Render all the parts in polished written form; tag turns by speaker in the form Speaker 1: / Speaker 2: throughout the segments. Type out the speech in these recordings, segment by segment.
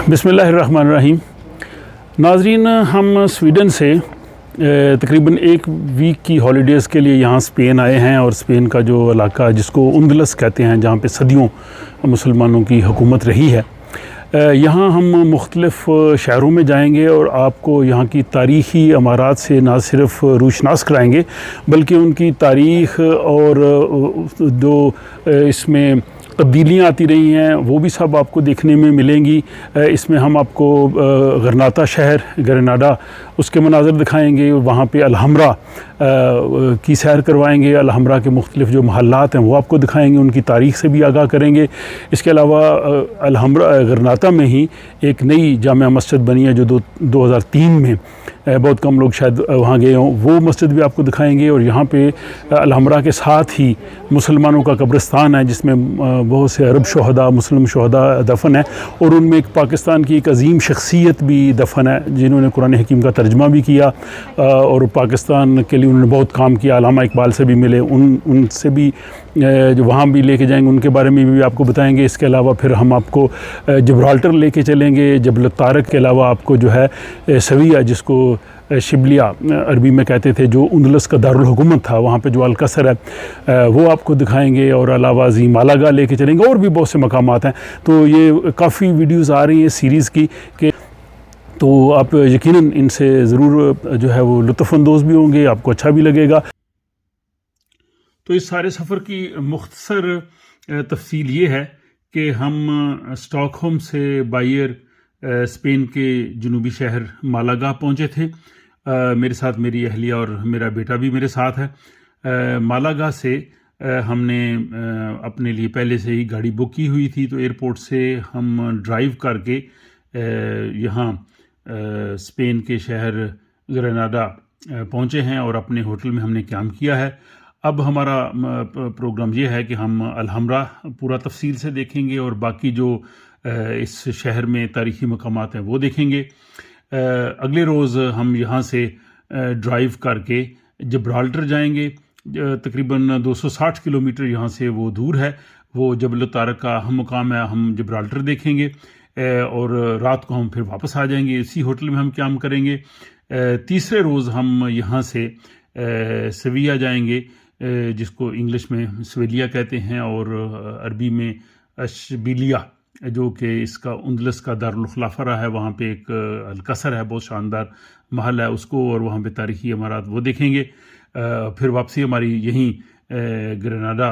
Speaker 1: बिस्मिल्लाहिर्रहमानिर्रहीम। नाज़रीन, हम स्वीडन से तकरीबन एक वीक की हॉलीडेज़ के लिए यहाँ स्पेन आए हैं, और स्पेन का जो इलाका जिसको उंदलस कहते हैं, जहाँ पे सदियों मुसलमानों की हुकूमत रही है, यहाँ हम मुख्तलिफ़ शहरों में जाएंगे और आपको यहाँ की तारीख़ी इमारात से ना सिर्फ रूशनास कराएंगे, बल्कि उनकी तारीख़ और जो इसमें तब्दीलियाँ आती रही हैं वो भी सब आपको देखने में मिलेंगी। इसमें हम आपको गरनाता शहर, ग्रेनाडा, उसके मनाज़र दिखाएंगे, वहाँ पे अलहम्रा की सैर करवाएंगे। अलहम्रा के मुख्तलिफ़ जो महल्लात हैं वो आपको दिखाएंगे, उनकी तारीख़ से भी आगाह करेंगे। इसके अलावा अलहम्रा गरनाता में ही एक नई जामिया मस्जिद बनी है जो 2003 में, बहुत कम लोग शायद वहाँ गए हों, वो मस्जिद भी आपको दिखाएंगे। और यहाँ पे अलहम्रा के साथ ही मुसलमानों का कब्रिस्तान है जिसमें बहुत से अरब शहदा, मुस्लिम शहदा दफन है, और उनमें एक पाकिस्तान की एक अजीम शख्सियत भी दफन है जिन्होंने कुरान हकीम का तर्जमा भी किया और पाकिस्तान के लिए उन्होंने बहुत काम किया। अल्लामा इकबाल से भी मिले, उनसे भी जो वहाँ भी लेके जाएंगे, उनके बारे में भी आपको बताएंगे। इसके अलावा फिर हम आपको जिब्राल्टर लेके चलेंगे। जबल तारक के अलावा आपको जो है सविया, जिसको शिबलिया अरबी में कहते थे, जो उंदलस का दारुल हुकूमत था, वहाँ पे जो अलकसर है वो आपको दिखाएंगे। और अलावा जी मालागा लेके चलेंगे, और भी बहुत से मकामात हैं। तो ये काफ़ी वीडियोज़ आ रही हैं सीरीज़ की कि तो आप यकीनन इनसे ज़रूर जो है वो लुत्फ़अंदोज़ भी होंगे, आपको अच्छा भी लगेगा। तो इस सारे सफ़र की मुख्तसर तफसील ये है कि हम स्टॉकहोम से बायर स्पेन के जनूबी शहर मालागा पहुँचे थे। मेरे साथ मेरी अहलिया और मेरा बेटा भी मेरे साथ है। मालागा से हमने अपने लिए पहले से ही गाड़ी बुक की हुई थी, तो एयरपोर्ट से हम ड्राइव करके यहाँ स्पेन के शहर ग्रेनाडा पहुँचे हैं और अपने होटल में हमने क़याम किया है। अब हमारा प्रोग्राम ये है कि हम अलहम्रा पूरा तफसील से देखेंगे और बाकी जो इस शहर में तारीख़ी मकामात हैं वो देखेंगे। अगले रोज़ हम यहाँ से ड्राइव करके जिब्राल्टर जाएंगे। तकरीबन 260 किलोमीटर यहाँ से वो दूर है। वो जबल तारक का अहम मुकाम है, हम जिब्राल्टर देखेंगे और रात को हम फिर वापस आ जाएंगे। इसी होटल में हम क़याम करेंगे। तीसरे रोज़ हम यहाँ से सविया जाएंगे, जिसको इंग्लिश में सवेलिया कहते हैं और अरबी में अशबिलिया, जो कि इसका उंदलस का दारुल खिलाफा रहा है। वहाँ पे एक अलकसर है, बहुत शानदार महल है उसको, और वहाँ पे तारीख़ी इमारत वो देखेंगे। फिर वापसी हमारी यहीं ग्रेनाडा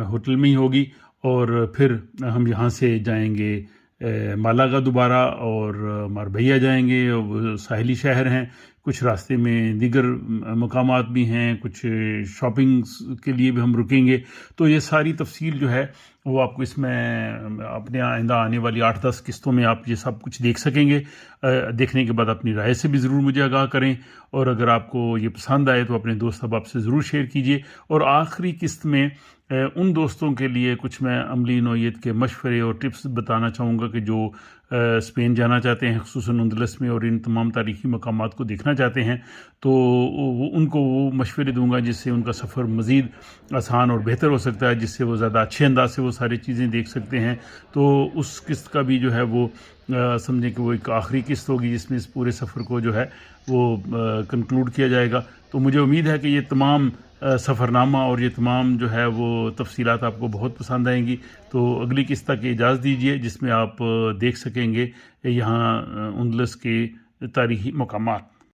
Speaker 1: होटल में ही होगी, और फिर हम यहाँ से जाएंगे मालागा दोबारा, और मारबैया जाएंगे। वो साहिली शहर हैं, कुछ रास्ते में दीगर मकामात भी हैं, कुछ शॉपिंग के लिए भी हम रुकेंगे। तो ये सारी तफसील जो है वो आपको इसमें अपने आइंदा आने वाली 8-10 किस्तों में आप ये सब कुछ देख सकेंगे। देखने के बाद अपनी राय से भी ज़रूर मुझे आगाह करें, और अगर आपको ये पसंद आए तो अपने दोस्त अहबाब से ज़रूर शेयर कीजिए। और आखिरी किस्त में उन दोस्तों के लिए कुछ मैं अमली नौइयत के मशवरे और टिप्स बताना चाहूँगा कि जो स्पेन जाना चाहते हैं, ख़ुसूसन उंदलस में, और इन तमाम तारीख़ी मकामात को देखना चाहते हैं, तो उनको वो मशवरे दूंगा जिससे उनका सफ़र मज़ीद आसान और बेहतर हो सकता है, जिससे वो ज़्यादा अच्छे अंदाज से वो सारी चीज़ें देख सकते हैं। तो उस किस्त का भी जो है वो समझें कि वो एक आखिरी किस्त होगी जिसमें इस पूरे सफ़र को जो है वो कंक्लूड किया जाएगा। तो मुझे उम्मीद है कि ये तमाम सफ़रनामा और ये तमाम जो है वो तफसीलात आपको बहुत पसंद आएंगी। तो अगली किस्त तक इजाज़त दीजिए, जिसमें आप देख सकेंगे यहाँ उंदलस के तारीख़ी मकामात।